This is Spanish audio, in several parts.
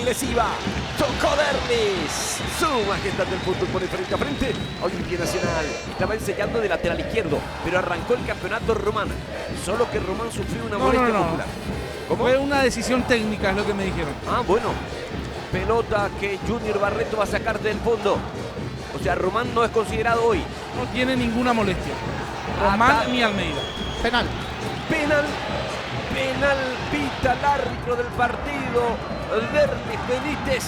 agresiva. Tocó Derlis. Su majestad del fútbol pone frente a frente. Olimpia Nacional estaba ensayando de lateral izquierdo, pero arrancó el campeonato Román. Solo que Román sufrió una molestia muscular. ¿Cómo? Fue una decisión técnica, es lo que me dijeron. Ah, bueno. Pelota que Junior Barreto va a sacar del fondo. O sea, Román no es considerado hoy. No tiene ninguna molestia. Román ni Almeida. Penal. Penal pita el árbitro del partido, Derlis Benítez.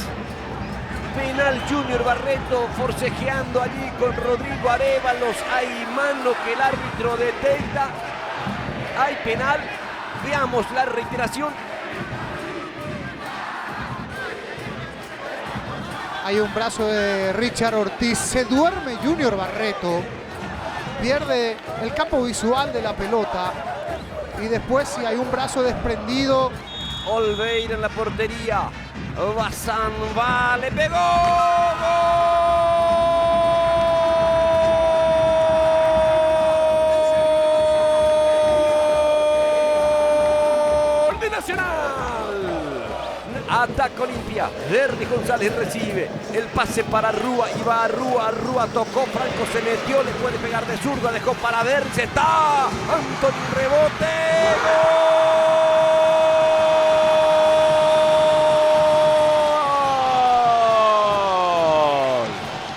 Penal Junior Barreto forcejeando allí con Rodrigo Arévalos. Hay mano que el árbitro detecta. Hay penal. Veamos la reiteración. Hay un brazo de Richard Ortiz. Se duerme Junior Barreto. Pierde el campo visual de la pelota. Y después si hay un brazo desprendido. Olveira en la portería. Bazán va, le pegó. ¡Gol de Nacional! Ataca Olimpia. Derlis González recibe. El pase para Rúa. Y va a Rúa. Rúa tocó. Franco se metió. Le puede pegar de zurda. Dejó para Derlis. Está Anthony, rebote. ¡Gol!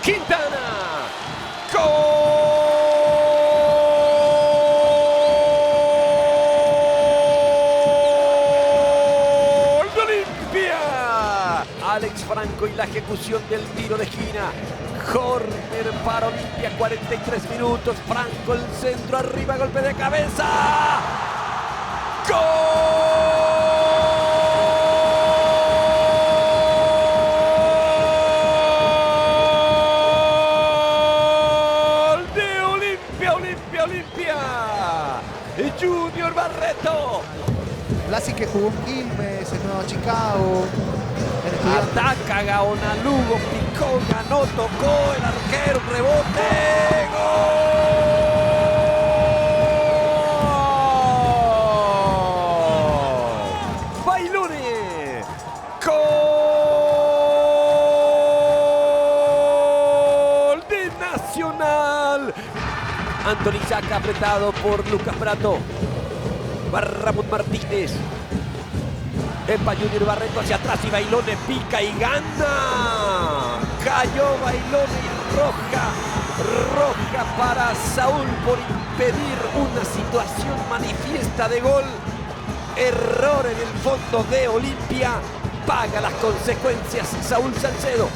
Quintana. ¡Gol de Olimpia! Alex Franco y la ejecución del tiro de esquina. Corner para Olimpia, 43 minutos. Franco el centro, arriba, golpe de cabeza. ¡Gol de Olimpia, Olimpia, Olimpia! Junior Barreto. Blasi, que jugó en Quilmes, en Nueva Chicago. Ataca Gaona Lugo, picó, ganó, tocó el arquero, rebote, ¡gol! Bailone, gol de Nacional. Anthony saca apretado por Lucas Prato. Va Ramón Martínez. Epa Junior Barreto hacia atrás y Bailone pica y gana. Cayó Bailone y roja para Saúl por impedir una situación manifiesta de gol. Error en el fondo de Olimpia. Paga las consecuencias Saúl Salcedo.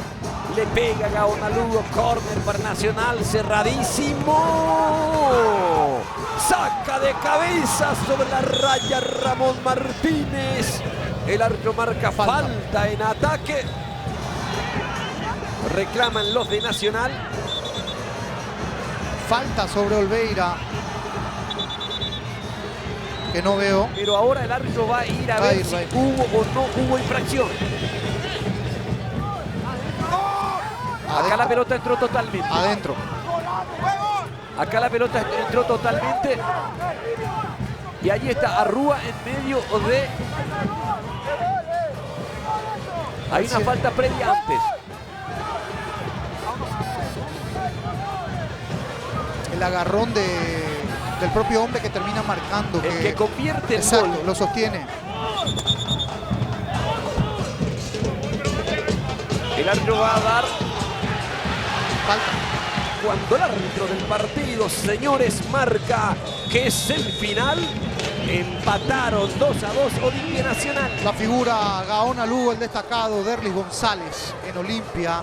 Le pega Gaona Lugo, córner para Nacional, cerradísimo. Saca de cabeza sobre la raya Ramón Martínez. El árbitro marca falta en ataque. Reclaman los de Nacional. Falta sobre Olveira. Que no veo. Pero ahora el árbitro va a ir a ver si hubo o no hubo infracción. Acá la pelota entró totalmente. Adentro. Acá la pelota entró totalmente. Y allí está Arrúa en medio de... Hay una falta previa antes. El agarrón del propio hombre que termina marcando. El que convierte el exacto, gol. lo sostiene. El árbitro va a dar... Falta. Cuando el árbitro del partido, señores, marca que es el final. Empataron 2-2 Olimpia Nacional. La figura Gaona Lugo, el destacado Derlis González en Olimpia.